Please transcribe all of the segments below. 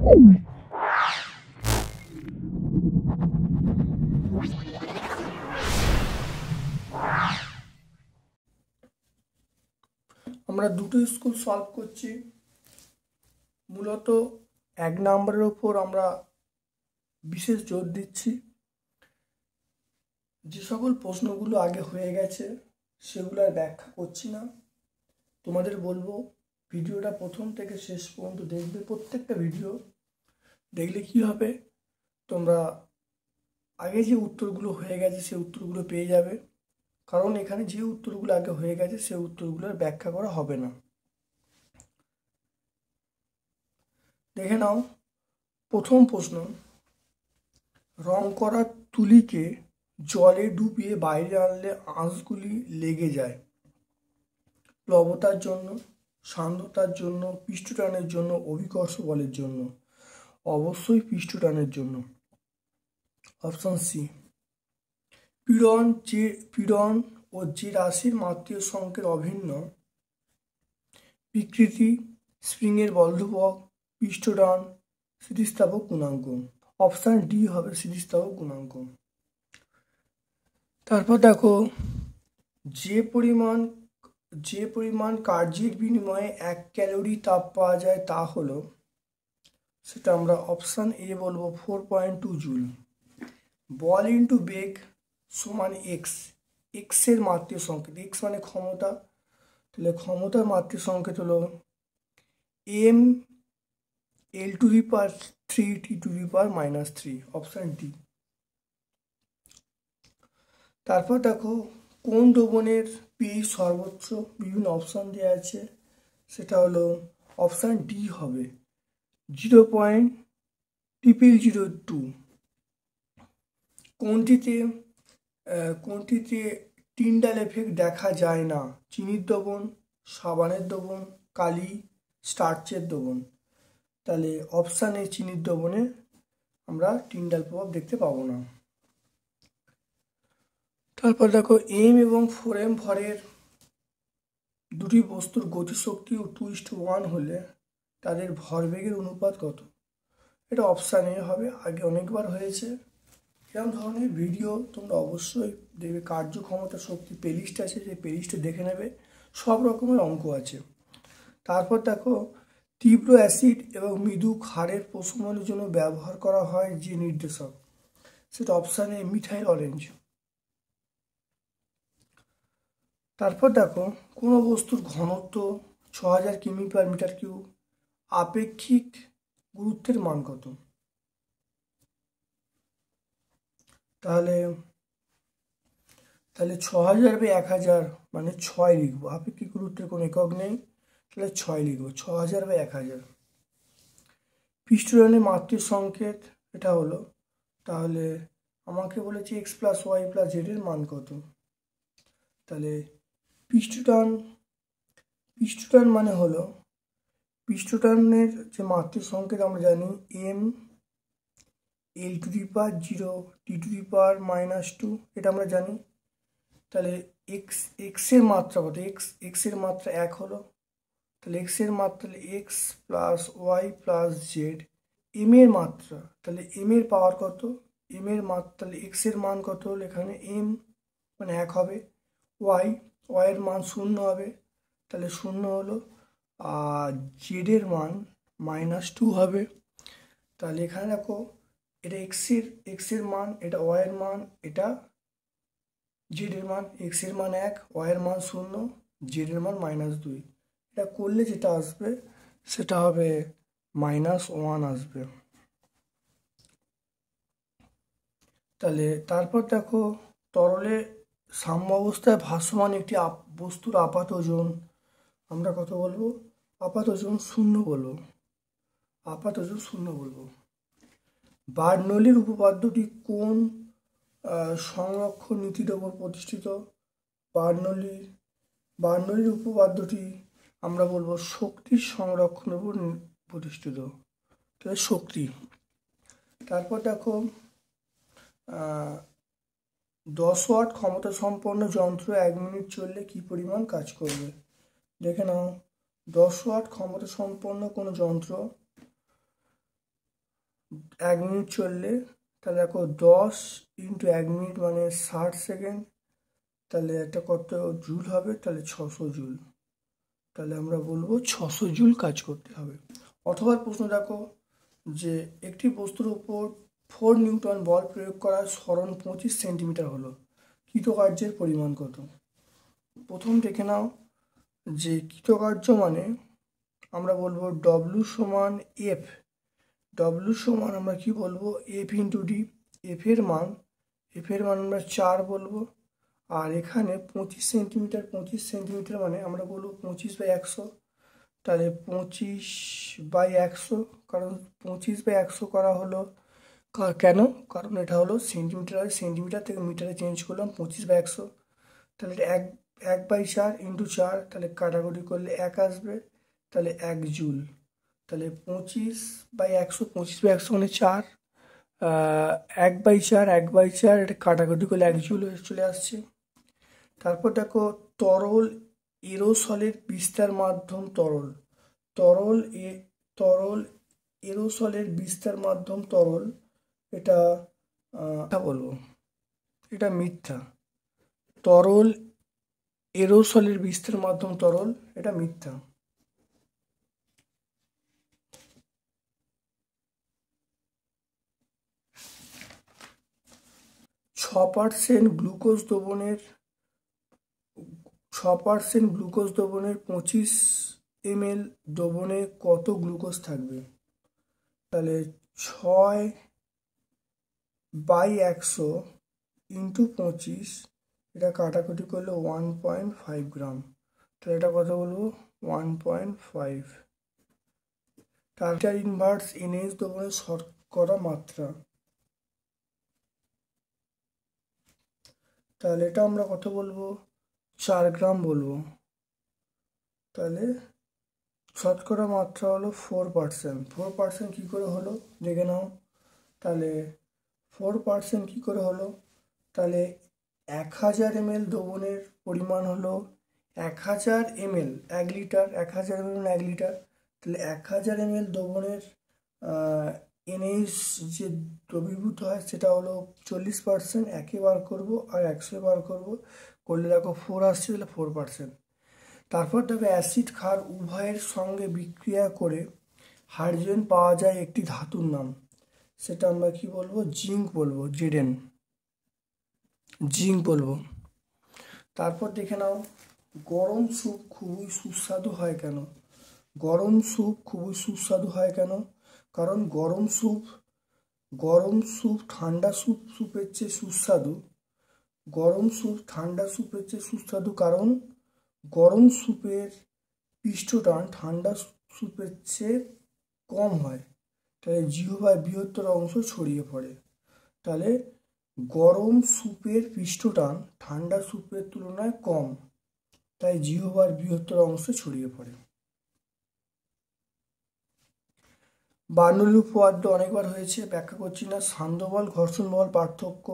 আমরা দুটো school solve করছি। মূলত 1 নম্বরের উপর আমরা বিশেষ জোর দিচ্ছি। যে সকল প্রশ্নগুলো আগে হয়ে গেছে সেগুলো আর ব্যাখ্যা করছি না। তোমাদের বলবো ভিডিওটা প্রথম থেকে শেষ পর্যন্ত দেখবে। প্রত্যেকটা ভিডিও দেখলে কি হবে, তোমরা আগে যে উত্তরগুলো হয়ে গেছে সেই উত্তরগুলো পেয়ে যাবে। কারণ এখানে যে উত্তরগুলো আগে হয়ে গেছে সেই উত্তরগুলোর ব্যাখ্যা করা হবে না। দেখে নাও প্রথম প্রশ্ন, রং করা তুলিকে জলে ডুবিয়ে বাইরে আনলে আঁশগুলি লেগে যায়। প্লবতার জন্য, সান্দ্রতার জন্য, পৃষ্ঠটানের জন্য, অভিকর্ষ বলের জন্য। অবশ্যই পৃষ্ঠটানের জন্য। Option C. পীড়ন ও যে রাশির মাত্রীয় সংকের অভিন্ন বিকৃতি, স্প্রিংয়ের বলধ্রুবক, পৃষ্ঠটান, স্থিতিস্থাপক গুণাঙ্ক। অপশান ডি হবে স্থিতিস্থাপক গুণাঙ্ক। তারপর দেখো, যে পরিমাণ কার্যের বিনিময়ে 1 ক্যালোরি তাপ পাওয়া যায় তা হলো, সেটা আমরা অপশান এ বলবো 4.2 জুল। বল ইন্টু বেগ সমান এক্স। এক্সের মাত্রীয় সংকেত, এক্স মানে ক্ষমতা, তাহলে ক্ষমতার মাত্রীয় সংকেত হলো M L⁻³ T⁻³ option D. তারপর দেখো, কোন দ্রবণের পিএইচ সর্বোচ্চ? বিভিন্ন অপশান দেওয়া আছে, সেটা হলো অপশান ডি হবে 0.0002। কোনটিতে টিন্ডাল এফেক্ট দেখা যায় না? চিনির দ্রবণ, সাবানের দ্রবণ, কালি, স্টার্চের দ্রবণ। তাহলে অপশান এ চিনির দ্রবণে আমরা টিন্ডাল প্রভাব দেখতে পাবো না। তারপর দেখো, এম এবং 4m ভরের দুটি বস্তুর গতিশক্তি 2:1 হলে তাদের ভরবেগের অনুপাত কত? এটা অপশান এ হবে। আগে অনেকবার হয়েছে এরকম ধরনের ভিডিও, তোমরা অবশ্যই দেখবে। কার্যক্ষমতা শক্তি প্লেলিস্ট আছে, সেই প্লেলিস্টে দেখে নেবে, সব রকমের অঙ্ক আছে। তারপর দেখো, তীব্র অ্যাসিড এবং মৃদু ক্ষারের প্রশমনের জন্য ব্যবহার করা হয় যে নির্দেশক, সেটা অপশান এ মিথাইল অরেঞ্জ। তারপর দেখো, কোনো বস্তুর ঘনত্ব 6000 কিমি/মিটার কিউব, আপেক্ষিক গুরুত্বের মান কত? তাহলে 6000/1000 মানে 6 লিখবো। আপেক্ষিক গুরুত্বের কোনো একক নেই, তাহলে 6 লিখবো। 6000/1000। পৃষ্ঠটানের মাত্রীয় সংকেত এটা হলো, তাহলে আমাকে বলেছে x+y+z এর মান কত? তাহলে পৃষ্ঠটান মানে হলো, পৃষ্ঠটানের যে মাত্রীয় সংকেত আমরা জানি m L⁻0 T⁻², এটা আমরা জানি। তাহলে x এর মাত্রা কত? x এর মাত্রা 1 হলো, তাহলে x এর মাত্রা x+y+z। m এর মাত্রা, তাহলে m এর পাওয়ার কত? m এর মাত্রা, তাহলে x এর মান কত হলো? এখানে m মানে 1 হবে, y এর মান 0 হবে, তাহলে 0 হলো, আর z এর মান -2 হবে। তাহলে এখানে দেখো, এটা x এর মান, এটা y এর মান, এটা z এর মান। x এর মান 1, y এর মান 0, z এর মান -2। এটা করলে যেটা আসবে সেটা হবে -1 আসবে। তাহলে তারপর দেখো, তরলে সাম্য অবস্থায় ভাসমান একটি বস্তুর আপাত ওজন আমরা কত বলবো? আপাত ওজন 0 বলবো। আপাত ওজন 0 বলবো। বার্নৌলির উপপাদ্যটি কোন সংরক্ষণ নীতির ওপর প্রতিষ্ঠিত? বার্নৌলির উপপাদ্যটি আমরা বলবো শক্তির সংরক্ষণের উপর প্রতিষ্ঠিত, তাহলে শক্তি। তারপর দেখো, 10 ওয়াট ক্ষমতা সম্পন্ন যন্ত্র 1 মিনিট চললে কি পরিমাণ কাজ করবে? দেখে নাও, 10 ওয়াট ক্ষমতা সম্পন্ন কোনো যন্ত্র 1 মিনিট চললে তাহলে দেখো 10 × 1 মিনিট মানে 60 সেকেন্ড, তাহলে এটা কত জুল হবে, তাহলে 600 জুল। তাহলে আমরা বলবো 600 জুল কাজ করতে হবে। অথবা প্রশ্ন দেখো যে একটি বস্তুর উপর 4 নিউটন বল প্রয়োগ করার সরণ 25 সেন্টিমিটার হলো, কৃতকার্যের পরিমাণ কত? প্রথম দেখে নাও যে কৃতকার্য মানে আমরা বলবো ডব্লু সমান এফ। ডব্লু সমান আমরা কি বলবো, এফ ইন্টু ডি। এফের মান আমরা 4 বলবো। আর এখানে 25 সেন্টিমিটার, 25 সেন্টিমিটার মানে আমরা বলবো 25/100। তাহলে 25/100, কারণ 25/100 করা হলো কেন, কারণ এটা হলো সেন্টিমিটার, সেন্টিমিটার থেকে মিটারে চেঞ্জ করলাম 25/100। তাহলে এটা 1/4 × 4, তাহলে কাটাকুটি করলে 1 আসবে, তাহলে 1 জুল। তাহলে 25/100, 25/100 মানে 4, 1/4, 1/4, এটা কাটাকুটি করলে 1 জুল চলে আসছে। তারপর দেখো তরল এরোসলের বিস্তার মাধ্যম তরল এরোসলের বিস্তার মাধ্যম তরল, এটা বলবো এটা মিথ্যা। তরল এরোসলের বিস্তার মাধ্যম তরল, এটা মিথ্যা। ছ পার্সেন্ট গ্লুকোজ দ্রবণের 25 ml দ্রবণে কত গ্লুকোজ থাকবে? তাহলে 6/100 × 25, এটা কাটাকুটি করলে 1.5 গ্রাম। তাহলে এটা কত বলবো, 1.5। তার ইনভার্স NH দ্রবণের শতকরা মাত্রা, তাহলে এটা আমরা কত বলবো, 4 গ্রাম বলবো। তাহলে শতকরা মাত্রা হলো 4%। 4% কী করে হলো দেখে নাও। তাহলে 4% কী করে হলো, তাহলে 1000 ml দ্রবণের পরিমাণ হলো 1000 ml, 1 লিটার, 1000 ml 1 লিটার। তাহলে 1000 ml দ্রবণের NH যে দ্রবীভূত হয় সেটা হলো 40%। 1 বার করবো আর 100 বার করবো, করলে দেখো 4 আসছে, তাহলে 4%। তারপর দেখো অ্যাসিড ক্ষার উভয়ের সঙ্গে বিক্রিয়া করে হাইড্রোজেন পাওয়া যায় একটি ধাতুর নাম, সেটা আমরা কি বলবো, জিঙ্ক বলবো, Zn, জিঙ্ক বলবো। তারপর দেখে নাও গরম স্যুপ খুবই সুস্বাদু হয় কেন? গরম স্যুপ খুবই সুস্বাদু হয় কেন? কারণ গরম স্যুপ ঠান্ডা স্যুপের চেয়ে সুস্বাদু। গরম স্যুপ ঠান্ডা স্যুপের চেয়ে সুস্বাদু কারণ গরম স্যুপের পৃষ্ঠটান ঠান্ডা স্যুপের চেয়ে কম হয়, তাহলে জিহ্বার বৃহত্তর অংশ ছড়িয়ে পড়ে। তাহলে গরম স্যুপের পৃষ্ঠটান ঠান্ডা স্যুপের তুলনায় কম, তাই জিহ্বার বৃহত্তর অংশে ছড়িয়ে পড়ে। বার্নৌলির উপপাদ্য অনেকবার হয়েছে, ব্যাখ্যা করছি না। শান্ত বল ঘর্ষণ বল পার্থক্য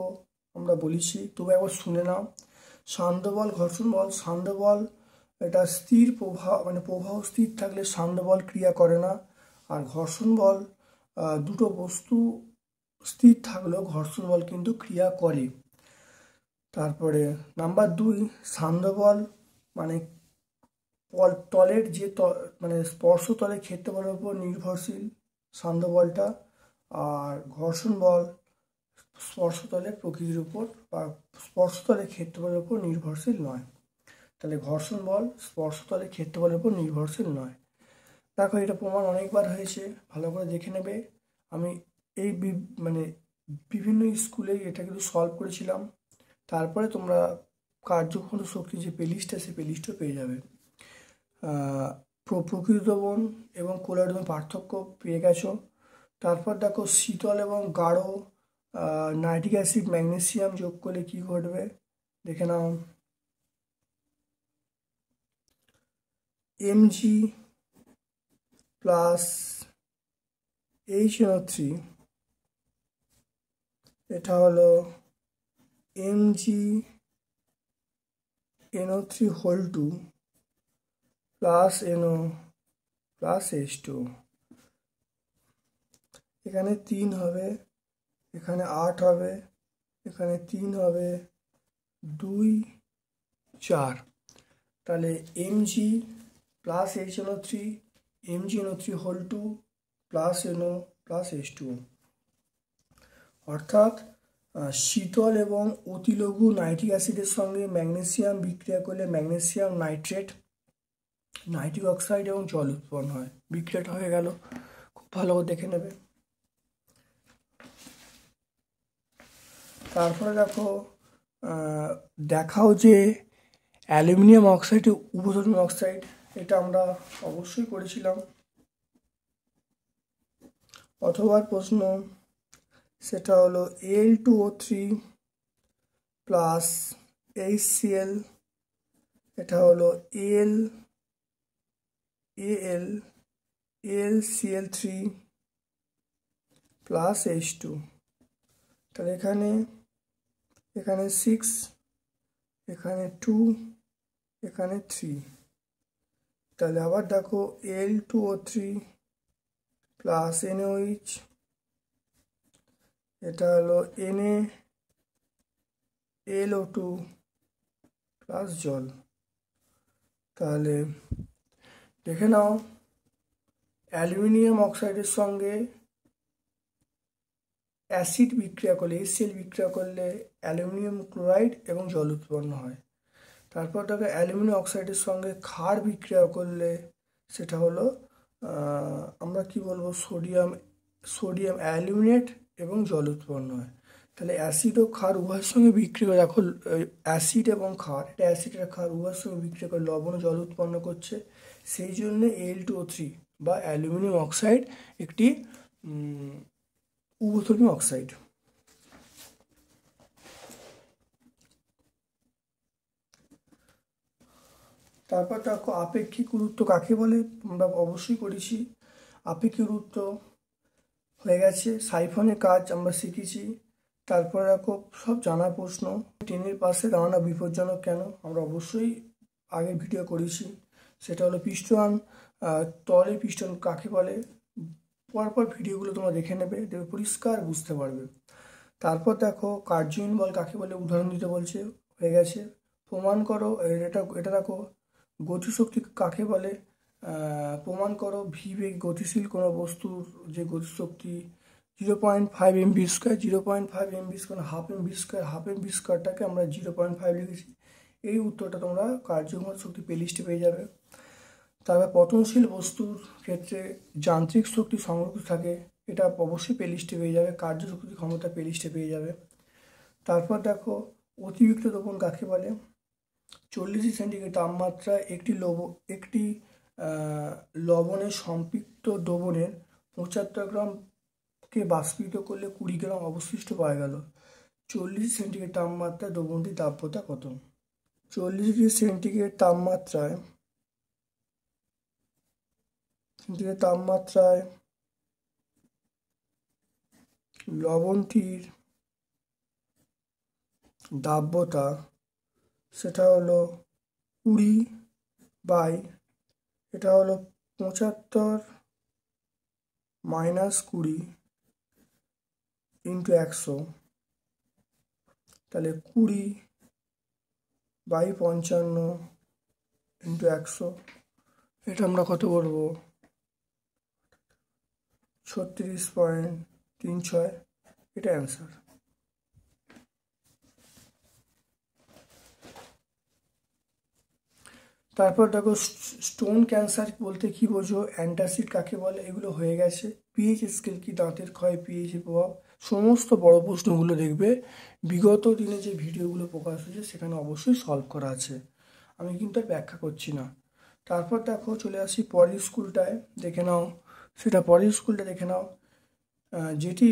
আমরা বলেছি, তবু একবার শুনে নাও। শান্ত বল ঘর্ষণ বল, শান্ত বল এটা স্থির প্রবাহ, মানে প্রবাহ স্থির থাকলে শান্ত বল ক্রিয়া করে না। আর ঘর্ষণ বল দুটো বস্তু স্থির থাকলেও ঘর্ষণ বল কিন্তু ক্রিয়া করে। তারপরে নাম্বার 2, শান্ত বল মানে তলের যে মানে স্পর্শ তলের ক্ষেত্রফলের উপর নির্ভরশীল শান্ত বলটা। আর ঘর্ষণ বল স্পর্শতলের প্রকৃতির উপর বা স্পর্শতলের ক্ষেত্রফলের উপর নির্ভরশীল নয়। তাহলে ঘর্ষণ বল স্পর্শতলের ক্ষেত্রফলের উপর নির্ভরশীল নয়। দেখো এটা প্রমাণ অনেকবার হয়েছে, ভালো করে দেখে নেবে। আমি এই মানে বিভিন্ন স্কুলেই এটা কিন্তু সলভ করেছিলাম। তারপরে তোমরা কার্যক্ষম শক্তি যে প্লেলিস্টটা, সেই প্লেলিস্টও পেয়ে যাবে। প্রকৃত দ্রবণ এবং কোলার দ্রবণ পার্থক্য পেয়ে গেছো। তারপর দেখো শীতল এবং গাঢ় নাইট্রিক অ্যাসিড ম্যাগনেসিয়াম যোগ করলে কি ঘটবে দেখে নাও। Mg প্লাস HNO3, এটা হলো MgNO3 whole 2 plus NO plus H2। এখানে 3 হবে, এখানে 8 হবে, এখানে 3 হবে, 2 4। তাহলে Mg plus HNO3 MgNO3 whole 2 plus NO plus H2O। অর্থাৎ শীতল এবং অতিলঘু নাইট্রিক অ্যাসিডের সঙ্গে ম্যাগনেসিয়াম বিক্রিয়া করলে ম্যাগনেসিয়াম নাইট্রেট, নাইট্রিক অক্সাইড এবং জল উৎপন্ন হয়। বিক্রিয়াটা হয়ে গেল, খুব ভালো করে দেখে নেবে। তারপরে দেখো দেখাও যে অ্যালুমিনিয়াম অক্সাইড উভধর্মী অক্সাইড, এটা আমরা অবশ্যই করেছিলাম। অথবা প্রশ্ন সেটা হলো Al2O3 প্লাস HCl, এটা হলো AlCl3 প্লাস H2। তাহলে এখানে 6, এখানে 2, এখানে 3। তাহলে আবার দেখো Al2O3 প্লাস NaOH, এটা হলো NaLO2 প্লাস জল। তাহলে দেখে নাও অ্যালুমিনিয়াম অক্সাইডের সঙ্গে অ্যাসিড বিক্রিয়া করলে, HCl বিক্রিয়া করলে অ্যালুমিনিয়াম ক্লোরাইড এবং জল উৎপন্ন হয়। তারপর দেখো অ্যালুমিনিয়াম অক্সাইডের সঙ্গে ক্ষার বিক্রিয়া করলে সেটা হলো আমরা কি বলবো, সোডিয়াম অ্যালুমিনেট এবং জল উৎপন্ন হয়। তাহলে অ্যাসিড ও ক্ষার উভয়ের সঙ্গে বিক্রিয়া করে, দেখো অ্যাসিড এবং ক্ষার, এটা অ্যাসিড আর ক্ষার উভয়ের সঙ্গে বিক্রিয়া করে লবণ ও জল উৎপন্ন করছে। সেই জন্য Al2O3 বা অ্যালুমিনিয়াম অক্সাইড একটি উভধর্মী অক্সাইড। তারপর দেখো আপেক্ষিক গুরুত্ব কাকে বলে, আমরা অবশ্যই করেছি। আপেক্ষিক গুরুত্ব হয়ে গেছে, সাইফনের কাজ আমরা শিখেছি। তারপর দেখো সব জানা প্রশ্ন, ট্রেনের পাশে দাঁড়ানো বিপজ্জনক কেন, আমরা অবশ্যই আগের ভিডিও করেছি। সেটা হলো পিস্টন, তলের পিস্টন কাকে বলে, পরপর ভিডিওগুলো তোমরা দেখে নেবে, দেখবে পরিষ্কার বুঝতে পারবে। তারপর দেখো কার্যহীন বল কাকে বলে উদাহরণ দিতে বলছে, হয়ে গেছে। প্রমাণ করো, এটা দেখো গতিশক্তি কাকে বলে, প্রমাণ করো ভি বেগ গতিশীল কোনো বস্তুর যে গতিশক্তি 0.5 mv², 0.5 mv², হাফ mv²টাকে আমরা 0.5 লিখেছি। এই উত্তরটা তোমরা কার্যক্ষমতা শক্তি প্লেলিস্টে পেয়ে যাবে। তারপর পতনশীল বস্তুর ক্ষেত্রে যান্ত্রিক শক্তি সংরক্ষিত থাকে, এটা অবশ্যই প্লেলিস্টে পেয়ে যাবে, কার্যশক্তি ক্ষমতা প্লেলিস্টে পেয়ে যাবে। তারপর দেখো অতিরিক্ত দ্রবণ কাকে বলে, 40 সেন্টিগ্রেড তাপমাত্রায় একটি লবণের সম্পৃক্ত দ্রবণের 75 গ্রামকে বাষ্পীকৃত করলে 20 গ্রাম অবশিষ্ট পাওয়া গেল। 40 সেন্টিগ্রেড তাপমাত্রায় দ্রবণটির দাব্যতা কত? 40 ডিগ্রি সেন্টিগ্রেড তাপমাত্রায় লবণটির দাব্যতা সেটা হলো 20 বাই, এটা হলো 75 - 20 × 100, তাহলে 20 বাই 55 × 100, এটা আমরা কত বলবো, 36.36, এটা অ্যান্সার। তারপর দেখো স্টোন ক্যান্সার বলতে কি বোঝো, অ্যান্টাসিড কাকে বলে, এগুলো হয়ে গেছে। পিএইচ স্কেল কি, দাঁতের ক্ষয় পিএইচের প্রভাব, সমস্ত বড় প্রশ্নগুলো দেখবে বিগত দিনে যে ভিডিওগুলো প্রকাশ হয়েছে সেখানে অবশ্যই সলভ করা আছে, আমি কিন্তু আর ব্যাখ্যা করছি না। তারপর দেখো চলে আসি পরের স্কুলটায়, দেখে নাও সেটা পরের স্কুলটা দেখে নাও, যেটি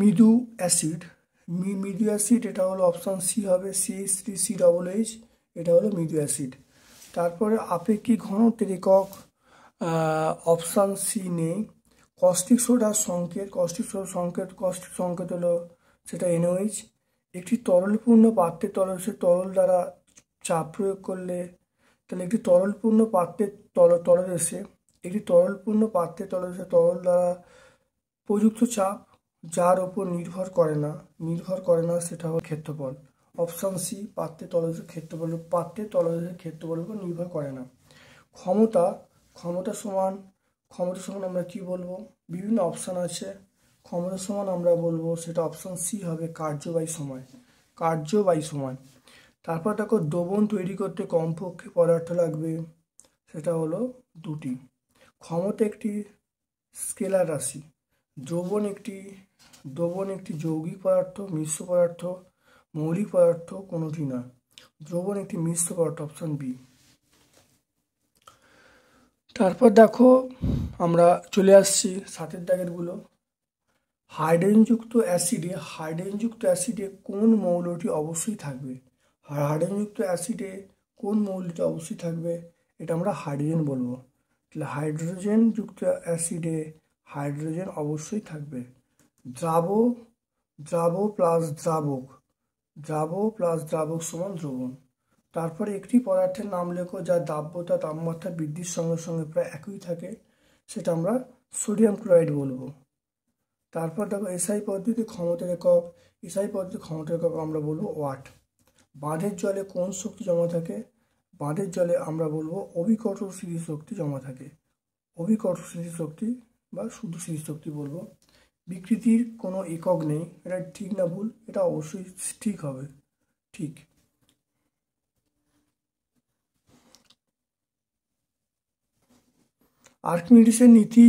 মৃদু অ্যাসিড, এটা হলো অপশান সি হবে, CH3COOH, এটা হলো মৃদু অ্যাসিড। তারপরে আপেক্ষিক ঘনত্বের একক অপশান সি নেই। কস্টিক সোডার সংকেত হলো সেটা NOH। একটি তরলপূর্ণ পাত্রে তরল দ্বারা চাপ প্রয়োগ করলে, তাহলে একটি তরলপূর্ণ পাত্রের তলদেশে একটি তরলপূর্ণ পাত্রের তলদেশে তরল দ্বারা প্রযুক্ত চাপ যার ওপর নির্ভর করে না সেটা হল ক্ষেত্রফল। অপশন সি, পাত্রের তলদেশের ক্ষেত্রফলের উপর নির্ভর করে না। ক্ষমতা সমান আমরা কি বলবো? বিভিন্ন অপশান আছে। ক্ষমতা সমান আমরা বলবো সেটা অপশন সি হবে, কার্য বাই সময়। তারপর দেখো, দ্রবণ তৈরি করতে কমপক্ষে পদার্থ লাগবে, সেটা হলো 2টি। ক্ষমতা একটি স্কেলার রাশি। দ্রবণ একটি যৌগিক পদার্থ, মিশ্র পদার্থ, মৌলিক পদার্থ কোনোটি না। দ্রবণ একটি মিশ্র পদার্থ, অপশন বি। তারপর দেখো, আমরা চলে আসছি 7 দাগেরগুলো। হাইড্রোজেনযুক্ত অ্যাসিডে কোন মৌলটি অবশ্যই থাকবে? এটা আমরা হাইড্রোজেন বলবো। তাহলে হাইড্রোজেনযুক্ত অ্যাসিডে হাইড্রোজেন অবশ্যই থাকবে। দ্রাব প্লাস দ্রাবক সমান দ্রবণ। তারপরে একটি পদার্থের নাম লেখো যার দাব্যতা তাপমাত্রা বৃদ্ধির সঙ্গে সঙ্গে প্রায় একই থাকে, সেটা আমরা সোডিয়াম ক্লোরাইড বলবো। তারপর দেখো, এসআই পদ্ধতি ক্ষমতার একক আমরা বলবো ওয়াট। বাঁধের জলে কোন শক্তি জমা থাকে? বাঁধের জলে আমরা বলবো অভিকর্ষ স্থিতিশক্তি জমা থাকে। অভিকর্ষ স্থিতিশক্তি বা শুধু স্থিতিশক্তি বলবো। বিকৃতির কোনো একক নেই, এটা ঠিক না ভুল? এটা অবশ্যই ঠিক হবে, ঠিক। আর্কিমিডিসের নীতি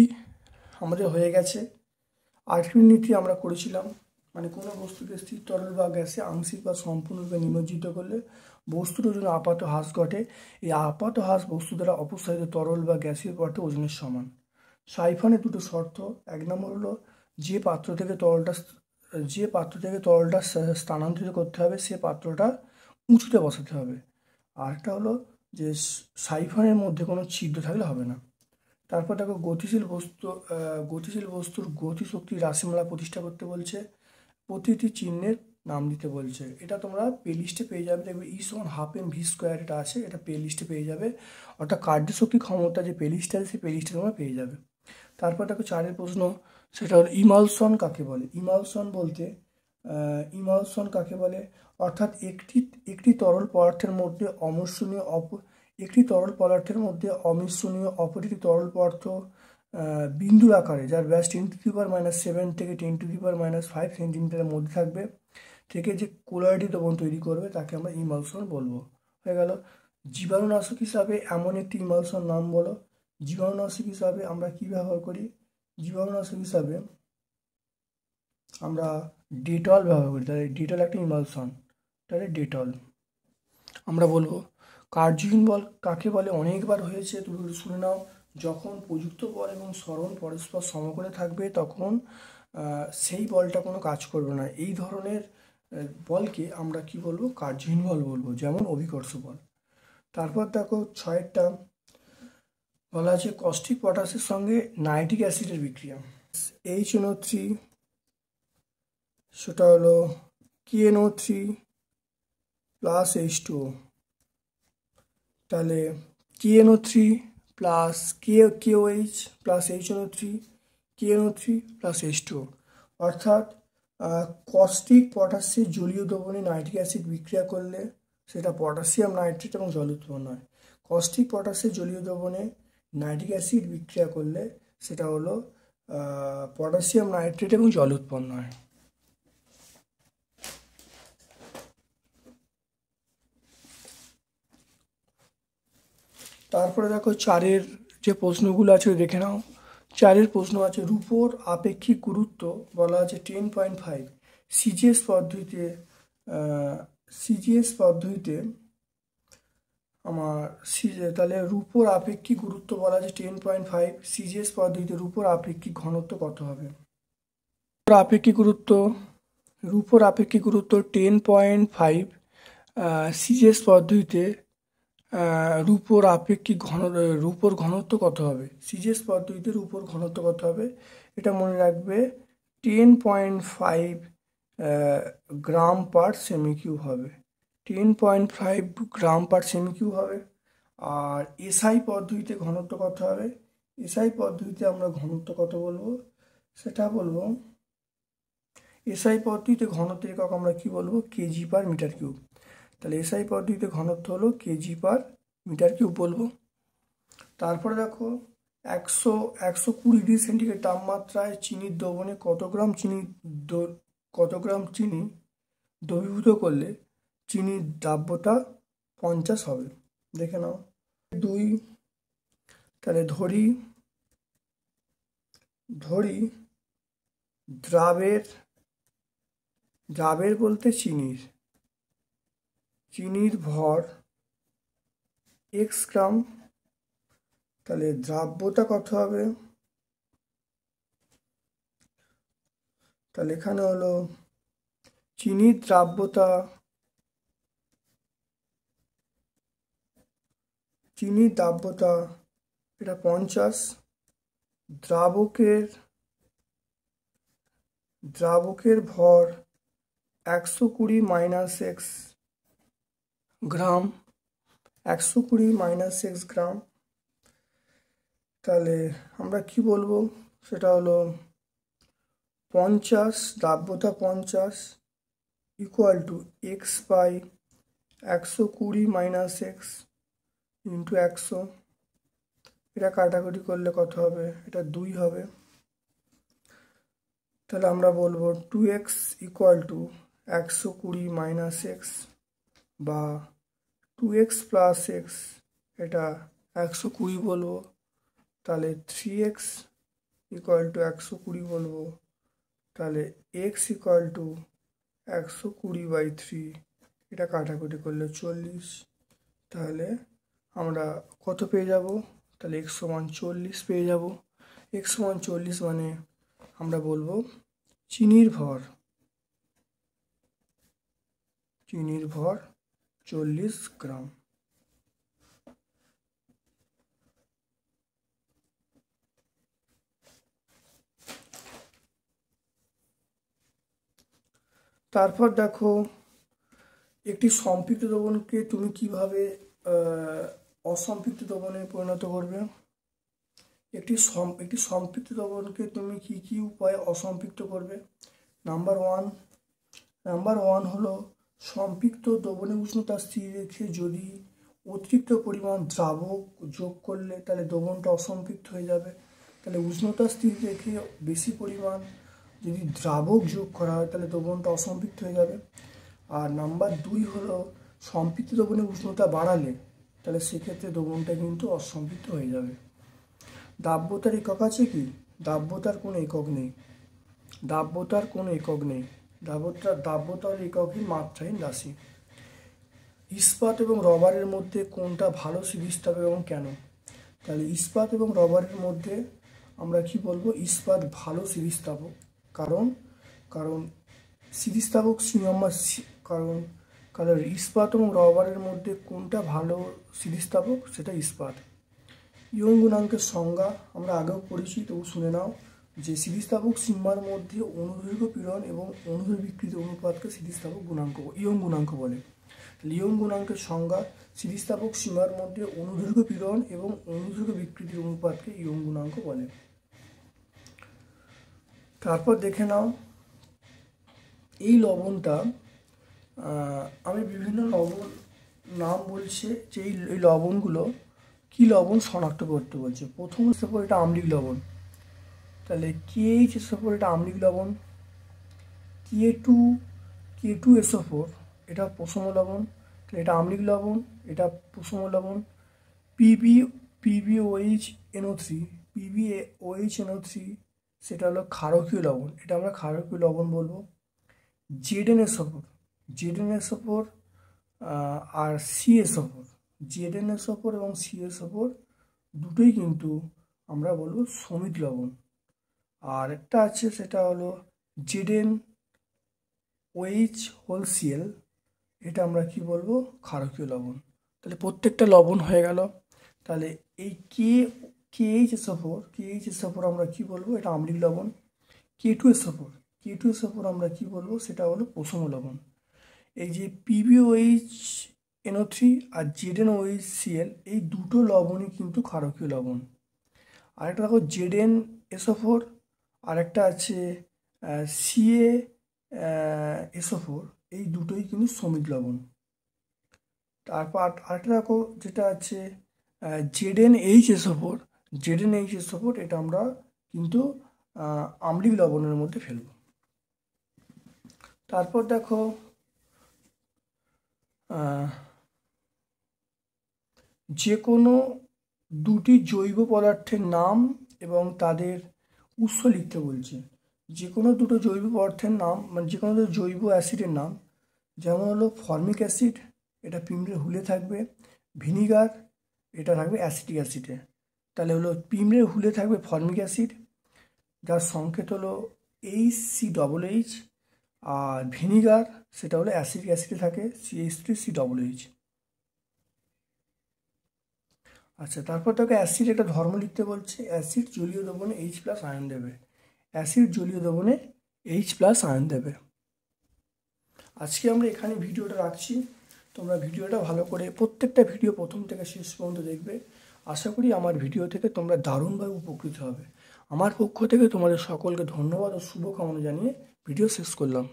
আমাদের হয়ে গেছে। আর্কিমিডিস নীতি আমরা করেছিলাম, মানে কোনো বস্তুকে স্থির তরল বা গ্যাসে আংশিক বা সম্পূর্ণরূপে নিমজ্জিত করলে বস্তুর ওজন আপাত হ্রাস ঘটে। এই আপাত হ্রাস বস্তু দ্বারা অপসারিত তরল বা গ্যাসীয় পদার্থ ওজনের সমান। সাইফনের 2টো শর্ত। 1 নম্বর হলো যে পাত্র থেকে তরলটা স্থানান্তরিত করতে হবে সে পাত্রটা উঁচুতে বসাতে হবে। আরেকটা হলো যে সাইফনের মধ্যে কোনো ছিদ্র থাকলে হবে না। তারপর দেখো, গতিশীল বস্তুর গতিশক্তি রাশিমালা প্রতিষ্ঠা করতে বলছে, প্রতিটি চিহ্নের নাম দিতে বলছে। এটা তোমরা প্লেলিস্টে পেয়ে যাবে, দেখবে E=12mv², এটা আছে, এটা প্লেলিস্টে পেয়ে যাবে। অর্থাৎ কার্যশক্তি ক্ষমতা যে প্লেলিস্টে আছে সেই প্লেলিস্টে তোমরা পেয়ে যাবে। তারপর দেখো 4 প্রশ্ন, সেটা হলো ইমালশন কাকে বলে? ইমালশন কাকে বলে? অর্থাৎ একটি তরল পদার্থের মধ্যে অমিশ্রণীয় অপর তরল পদার্থ বিন্দুর আকারে, যার ব্যাস 10⁻⁷ থেকে 10⁻⁵ সেন্টিমিটারের মধ্যে থাকবে, থেকে যে কোলয়েডি দ্রবণ তৈরি করবে তাকে আমরা ইমালশন বলবো। হয়ে গেল। জীবাণুনাশক হিসাবে এমন একটি ইমালশন নাম বলো। জীবাণুনাশক হিসাবে আমরা কি ব্যবহার করি? জীবাণুনাশক হিসাবে আমরা ডেটল ব্যবহার করি। তাহলে ডেটল একটা ইমালশন, তাহলে ডেটল আমরা বলবো। কার্যহীন বল কাকে বলে? অনেকবার হয়েছে, তুমি শুনে নাও। যখন প্রযুক্ত বল এবং সরণ পরস্পর সমকোণে থাকবে তখন সেই বলটা কোনো কাজ করবে না। এই ধরনের বলকে আমরা কি বলবো? কার্যহীন বল বলবো, যেমন অভিকর্ষ বল। তারপর দেখো 6টা বলা আছে কস্টিক পটাশের সঙ্গে নাইট্রিক অ্যাসিডের বিক্রিয়া। HNO3, সেটা হলো KNO3 প্লাস H2O। তাহলে KNO3 plus KOH plus HNO3, KNO3 plus H2O। অর্থাৎ কস্টিক পটাশের জলীয় দ্রবণে নাইট্রিক অ্যাসিড বিক্রিয়া করলে সেটা পটাশিয়াম নাইট্রেট এবং জল উৎপন্ন হয়। কস্টিক পটাশের জলীয় দ্রবণে নাইট্রিক অ্যাসিড বিক্রিয়া করলে সেটা হলো পটাশিয়াম নাইট্রেট এবং জল উৎপন্ন হয়। তারপরে দেখো 4 যে প্রশ্নগুলো আছে দেখে নাও। 4 প্রশ্ন আছে, রূপোর আপেক্ষিক গুরুত্ব বলা আছে 10.5। সিজিএস পদ্ধতিতে তাহলে রূপোর আপেক্ষিক গুরুত্ব বলা আছে 10.5। সিজিএস পদ্ধতিতে রূপোর আপেক্ষিক ঘনত্ব কত হবে? রূপোর আপেক্ষিক গুরুত্ব 10.5। সিজিএস পদ্ধতিতে রূপোর ঘনত্ব কত হবে? সিজিএস পদ্ধতিতে রূপোর ঘনত্ব কত হবে? এটা মনে রাখবে, 10.5 গ্রাম পার সেমি কিউব হবে, 10.5 গ্রাম পার সেমি কিউব হবে। আর এসআই পদ্ধতিতে ঘনত্ব কত হবে? এসআই পদ্ধতিতে আমরা ঘনত্ব কত বলবো সেটা বলবো, এসআই পদ্ধতিতে ঘনত্বের একক আমরা কি বলবো? KG per metre cube. তাহলে এসআই পদ্ধতিতে ঘনত্ব হলো কেজি পার মিটার কিউব বলবো। তারপরে দেখো 120 ডিগ্রি সেন্টিগ্রেড তাপমাত্রায় চিনির দ্রবণে কত গ্রাম চিনি দ্রবীভূত করলে চিনির দ্রাব্যতা 50 হবে? দেখে নাও। 2, তাহলে ধরি দ্রাবের বলতে চিনির ভর x গ্রাম, তাহলে দ্রাব্যতা কত হবে? তাহলে এখানে হলো চিনির দ্রাব্যতা এটা 50, দ্রাবকের ভর 120 minus X gram, 120 minus X gram. তাহলে আমরা কি বলবো? সেটা হলো 50, দ্রাব্যতা 50 equal to X by 120 minus X into 100। এটা কাটাকুটি করলে কত হবে? এটা 2 হবে। তাহলে আমরা বলবো 2x equal to 120 minus x বা 2x প্লাস এক্স, এটা 120 বলবো। তাহলে 3x ইকুয়াল টু 120 বলবো। তাহলে x ইকুয়াল টু 120 বাই 3, এটা কাটাকুটি করলে 40। তাহলে আমরা কত পেয়ে যাব? তাহলে x সমান 40 পেয়ে যাব। x সমান 40 মানে আমরা বলবো চিনির ভর 40 গ্রাম। তারপর দেখো একটি সম্পৃক্ত দ্রবণকে তুমি কিভাবে অসম্পৃক্ত দ্রবণে পরিণত করবে? একটি সম্পৃক্ত দ্রবণকে তুমি কি উপায়ে অসম্পৃক্ত করবে? নাম্বার ওয়ান হলো সম্পৃক্ত দ্রবণের উষ্ণতা স্থির রেখে যদি অতিরিক্ত পরিমাণ দ্রাবক যোগ করলে তাহলে দ্রবণটা অসম্পৃক্ত হয়ে যাবে। তাহলে উষ্ণতা স্থির রেখে বেশি পরিমাণ যদি দ্রাবক যোগ করা হয় তাহলে দ্রবণটা অসম্পৃক্ত হয়ে যাবে। আর নাম্বার 2 হলো সম্পৃক্ত দ্রবণের উষ্ণতা বাড়ালে তাহলে সেক্ষেত্রে দ্রবণটা কিন্তু অসম্পৃক্ত হয়ে যাবে। দাব্যতার একক আছে কি? দাব্যতার কোনো একক নেই। দাব্যতার এককই মাত্রাহীন রাশি। ইস্পাত এবং রবারের মধ্যে কোনটা ভালো স্থিতিস্থাপক এবং কেন? তাহলে ইস্পাত এবং রবারের মধ্যে আমরা কি বলবো? ইস্পাত ভালো স্থিতিস্থাপক। কারণ স্থিতিস্থাপক কারণ ইস্পাত এবং রবারের মধ্যে কোনটা ভালো স্থিতিস্থাপক? সেটা ইস্পাত। ইয়ং গুণাঙ্কের সংজ্ঞা আমরা আগেও পড়েছি, তবু শুনে নাও যে স্থিতিস্থাপক সীমার মধ্যে অনুদৈর্ঘ্য পীড়ন এবং অনুদৈর্ঘ্য বিকৃতি অনুপাতকে স্থিতিস্থাপক গুণাঙ্ক ইয়ং গুণাঙ্ক বলে। ইয়ং গুণাঙ্কের সংজ্ঞা স্থিতিস্থাপক সীমার মধ্যে অনুদৈর্ঘ্য পীড়ন এবং অনুদৈর্ঘ্য বিকৃতির অনুপাতকে ইয়ং গুণাঙ্ক বলে। তারপর দেখে নাও এই লবণটা, আমি বিভিন্ন লবণ নাম বলছে যে এই লবণগুলো কি লবণ শনাক্ত করতে বলছে। প্রথম সাপোজ এটা আম্লিক লবণ, তাহলে KH এটা আম্লিক লবণ। K2SO4 এটা প্রশম লবণ, তাহলে এটা আম্লিক লবণ, এটা প্রশম লবণ। PbOH সেটা হলো ক্ষারকীয় লবণ, এটা আমরা ক্ষারকীয় লবণ বলবো। ZnSO4 আর ZnSO4 এবং CSO4 দুটোই কিন্তু আমরা বলবো সমিত লবণ। আর একটা আছে সেটা হলো ZnOH(Cl), এটা আমরা কি বলবো? ক্ষারকীয় লবণ। তাহলে প্রত্যেকটা লবণ হয়ে গেল। তাহলে এই KHSO4 আমরা কি বলবো? এটা আম্লিক লবণ। K2SO4 K2SO4 আমরা কি বলবো, সেটা হলো পোষম লবণ। এই যে PbOH আর ZnOHCl এই দুটো লবণই কিন্তু ক্ষারকীয় লবণ। আরেকটা দেখো ZnSO4, আরেকটা আছে CaSO4, এই দুটোই কিন্তু সমিত লবণ। তারপর আরেকটা দেখো যেটা আছে ZnHSO4, এটা আমরা কিন্তু আম্লিক লবণের মধ্যে ফেলব। তারপর দেখো যে কোনো দুটি জৈব পদার্থের নাম এবং তাদের উৎস লিখতে বলছে। যে কোনো দুটো জৈব পদার্থের নাম, মানে যে কোনো দুটো জৈব অ্যাসিডের নাম, যেমন হলো ফর্মিক অ্যাসিড, এটা পিঁমড়ের হুলে থাকবে। ভিনিগার, এটা থাকবে অ্যাসিটিক অ্যাসিডে। তাহলে হলো পিঁমড়ের হুলে থাকবে ফর্মিক অ্যাসিড, যার সংকেত হলো HCOH, আর ভিনিগার সেটা হলো অ্যাসিটিক অ্যাসিডে থাকে CH3COH। আচ্ছা, তারপর তাকে অ্যাসিড একটা ধর্ম লিখতে বলছে। অ্যাসিড জলীয় দ্রবণে H+ আয়ন দেবে। অ্যাসিড জলীয় দ্রবণে H+ আয়ন দেবে। আজকে আমরা এখানে ভিডিওটা রাখছি। তোমরা ভিডিওটা ভালো করে প্রত্যেকটা ভিডিও প্রথম থেকে শেষ পর্যন্ত দেখবে। আশা করি আমার ভিডিও থেকে তোমরা দারুণভাবে উপকৃত হবে। আমার পক্ষ থেকে তোমাদের সকলকে ধন্যবাদ ও শুভকামনা জানিয়ে ভিডিও শেষ করলাম।